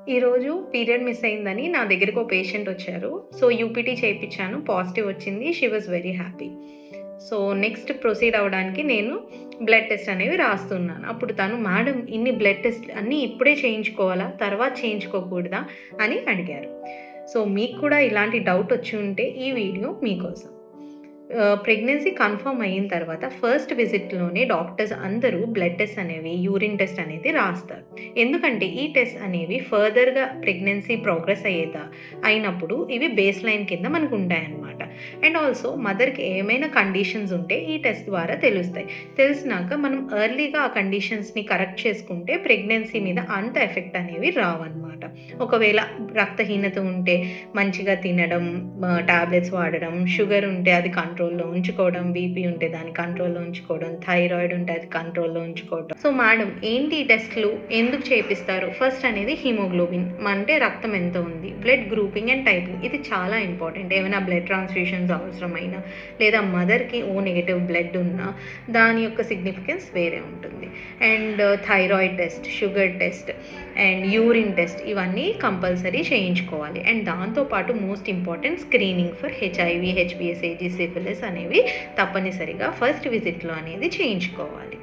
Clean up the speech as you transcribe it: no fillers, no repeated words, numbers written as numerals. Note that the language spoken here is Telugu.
ఈరోజు పీరియడ్ మిస్ అయిందని నా దగ్గరికి ఒక పేషెంట్ వచ్చారు. సో, యూపీటీ చేపిచ్చాను. పాజిటివ్ వచ్చింది. She was very happy. So, next proceed అవ్వడానికి నేను బ్లడ్ టెస్ట్ అనేవి రాస్తున్నాను. అప్పుడు తను మేడం ఇన్ని బ్లడ్ టెస్ట్ అన్నీ ఇప్పుడే చేయించుకోవాలా? తర్వాత చేయించుకోకూడదా? అని అడిగారు. సో, మీకు కూడా ఇలాంటి డౌట్ వచ్చి ఉంటే ఈ వీడియో మీకోసం. ప్రెగ్నెన్సీ కన్ఫర్మ్ అయిన తర్వాత ఫస్ట్ విజిట్‌లోనే డాక్టర్స్ అందరూ బ్లడ్ టెస్ట్ అనేవి, యూరిన్ టెస్ట్ అనేది రాస్తారు. ఎందుకంటే ఈ టెస్ట్ అనేవి ఫర్దర్‌గా ప్రెగ్నెన్సీ ప్రోగ్రెస్ అయినప్పుడు ఇవి బేస్ లైన్ కింద మనకు ఉంటాయన్నమాట. అండ్ ఆల్సో మదర్‌కి ఏమైనా కండిషన్స్ ఉంటే ఈ టెస్ట్ ద్వారా తెలుస్తాయి. తెలిసినాక మనం ఎర్లీగా ఆ కండిషన్స్‌ని కరెక్ట్ చేసుకుంటే ప్రెగ్నెన్సీ మీద అంత ఎఫెక్ట్ అనేవి రావన్నమాట. ఒకవేళ రక్తహీనత ఉంటే మంచిగా తినడం, టాబ్లెట్స్ వాడడం, షుగర్ ఉంటే అది కంట్రోల్‌లో ఉంచుకోవడం, బీపీ ఉంటే దాన్ని కంట్రోల్‌లో ఉంచుకోవడం, థైరాయిడ్ ఉంటే అది కంట్రోల్‌లో ఉంచుకోవడం. సో, మేడం ఏంటి ఈ టెస్ట్‌లు? ఎందుకు చేపిస్తారు? ఫస్ట్ అనేది హిమోగ్లోబిన్ అంటే రక్తం ఎంత ఉంది, బ్లడ్ గ్రూపింగ్ అండ్ టైపింగ్ ఇది చాలా ఇంపార్టెంట్. ఏమైనా బ్లడ్ ట్రాన్స్‌ఫ్యూషన్స్ అవసరమైనా లేదా మదర్‌కి ఓ నెగెటివ్ బ్లడ్ ఉన్నా దాని యొక్క సిగ్నిఫికెన్స్ వేరే ఉంటుంది. And thyroid test, sugar test and urine test ఇవన్నీ కంపల్సరీ చేయించుకోవాలి. అండ్ దాంతోపాటు most important screening for HIV, HBS, AG, syphilis అనేవి తప్పనిసరిగా ఫస్ట్ విజిట్‌లో అనేది చేయించుకోవాలి.